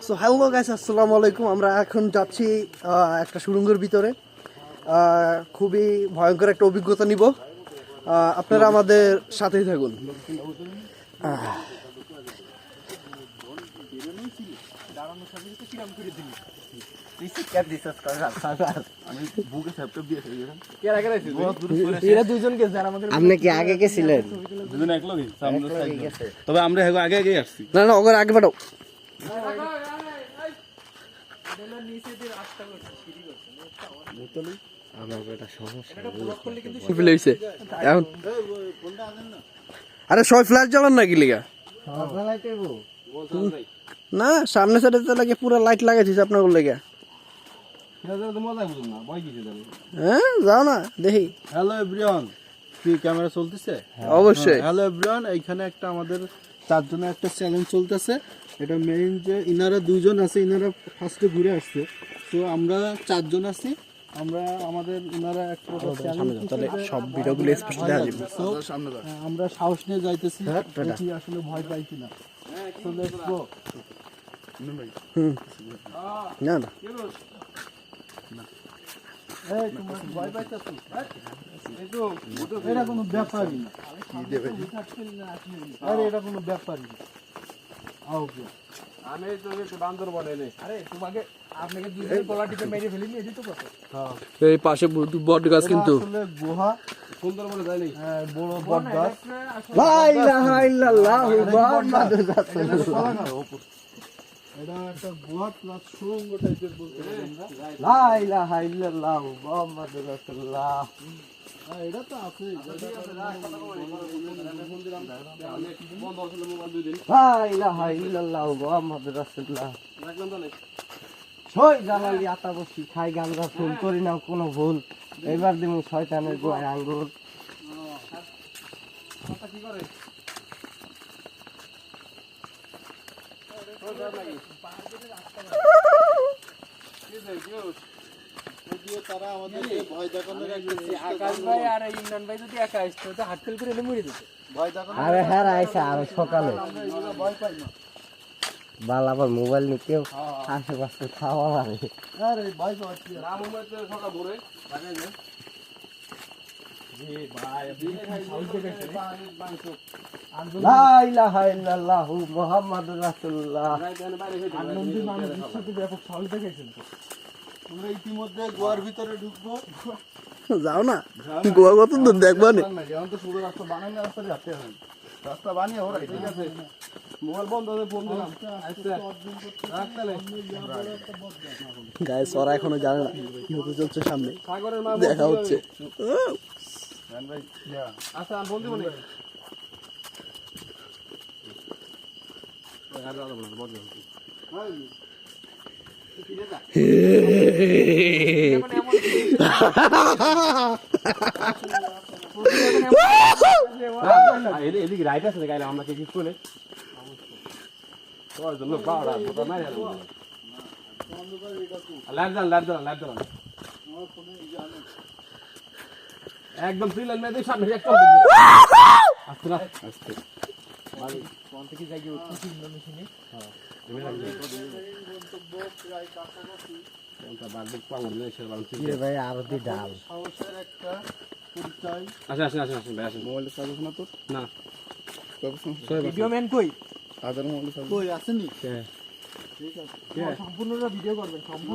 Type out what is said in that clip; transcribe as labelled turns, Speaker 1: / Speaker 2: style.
Speaker 1: So hello guys, আসসালামু আলাইকুম। আমরা এখন যাচ্ছি একটা সুড়ঙ্গের ভিতরে। খুবই ভয়ঙ্কর একটা অভিজ্ঞতা নিব। আপনারা আমাদের সাথেই থাকুন।
Speaker 2: আপনি কি আগে গেছিলেন?
Speaker 3: তবে আমরা আগে আগে আসছি।
Speaker 1: না না, ওকে আগে পাঠাও। আরে সবাই ফ্ল্যাশ জ্বালান নাকি লিগা? না, সামনে সাইডে তো লাগে পুরো লাইট লাগাইছিস আপনার লেগে। হ্যাঁ, যাও না দেখি।
Speaker 3: হ্যালো এভরিওয়ান, কি ক্যামেরা চলতেছে?
Speaker 1: অবশ্যই।
Speaker 3: হ্যালো এভরিওয়ান, এইখানে একটা আমাদের চারজনের একটা চ্যালেঞ্জ চলতেছে। এটা মেইন যে ইনারা দুইজন আছে, ইনারা ফার্স্টে ঘুরে আসছে। তো আমরা চারজন আছি। আমরা আমাদের ইনারা একটা
Speaker 1: তাহলে সব ভিডিওগুলো স্পষ্ট দেখা যাবে।
Speaker 3: আমরা সাহস নিয়ে যাইতেছি, দেখি আসলে ভয় পাই কিনা। So let's go.
Speaker 1: না না,
Speaker 3: এই তোমরা কি ভয় পাইতেছো? এটা কোনো ব্যাপারই না। আরে এটা কোনো ব্যাপারই না। আও কি
Speaker 4: আমি তো বান্দরবনে নেই। আরে তোমাকে আপনাকে দুইজন পলাটিতে মেরে ফেলিনি, এটি তো কথা।
Speaker 3: হ্যাঁ,
Speaker 1: এই পাশে বট গাছ কিন্তু
Speaker 3: আসলে গুহা
Speaker 4: সুন্দরবনে যাই নাই।
Speaker 3: বড় বট গাছ।
Speaker 2: লা ইলাহা ইল্লাল্লাহু মুহাম্মাদুর রাসূলুল্লাহ।
Speaker 3: এটা একটা গুহা প্লাস সুড়ঙ্গ টাইপের বলতে পারি আমরা।
Speaker 2: লা ইলাহা ইল্লাল্লাহু মুহাম্মাদুর রাসূলুল্লাহ।
Speaker 3: এটা তো আছে।
Speaker 2: লা ইলাহা ইল্লাল্লাহু মুহাম্মাদুর রাসূলুল্লাহ। ছয় জালালি আতা বসি খাই গাঞ্জা ফুল করি না কোনো ভুল। এবার দিমু শয়তানের গোয়ায় আঙ্গুর।
Speaker 3: তারা আমাদেরকে ভয় দেখানোর একটা
Speaker 4: আকাশ ভাই আর ইমরান ভাই যদি একা আসতো তো হাততালি করে এনে মরে যেত।
Speaker 3: ভয় দেখানো।
Speaker 2: আরে হ্যাঁ আইসা আরো সকালে
Speaker 3: আমরা এগুলো ভয় পাই না।
Speaker 2: বাল আবার মোবাইল নিতেও আশেপাশে খাওয়া লাগে।
Speaker 3: আরে ভয় পাচ্ছি না।
Speaker 4: রাম মোহাম্মদ সকাল ভোরে লাগাই যায়। জি ভাই, আপনি সাউন্ড দেখাইছেন।
Speaker 2: লা ইলাহা ইল্লাল্লাহু মুহাম্মাদুর রাসূলুল্লাহ।
Speaker 4: আনন্দের মানুষের সাথে ব্যাপক সাউন্ড দেখাইছেন তো।
Speaker 3: আমরা ইতিমধ্যে গোয়ার ভিতরে ঢুকবো।
Speaker 1: যাও না, গোয়া কত দূর দেখবা নি।
Speaker 3: এখন তো পুরো রাস্তা বানাই না, রাস্তা যাচ্ছে এখন। রাস্তা বানিয়ে ওরা ঠিক আছে। মোবাইল বন্ধ হয়ে ফোন দিলাম। আচ্ছা রাখতালে
Speaker 1: গায়ে সরা এখনো জানে না কি হতে চলছে সামনে।
Speaker 4: সাগরের মা
Speaker 1: দেখা হচ্ছে।
Speaker 3: ভাই
Speaker 4: আচ্ছা আমি ফোন দিব নি। এদিকে রাইট আছে গাইলে আমরা কি কিছু নেই। তোর জন্য বাড়া কথা নাই আর লাইট দাও একদম সিলেন মেদে সামনে একটা আস্তে আস্তে ভাই কোন থেকে যাই গিয়ে উঠছি মেশিনে। হ্যাঁ
Speaker 2: ইয়ে ভাই আরো দি ডাল
Speaker 3: সাহসের একটা পরিচয়।
Speaker 4: আসেন ভাই আসেন।
Speaker 3: মোবাইলটা চার্জ না তোর?
Speaker 4: না
Speaker 3: ভিডিও ম্যান কই? আদার মোবাইল কই আসেনি?
Speaker 4: কে
Speaker 3: ঠিক আছে,
Speaker 4: সম্পূর্ণটা ভিডিও করবেন।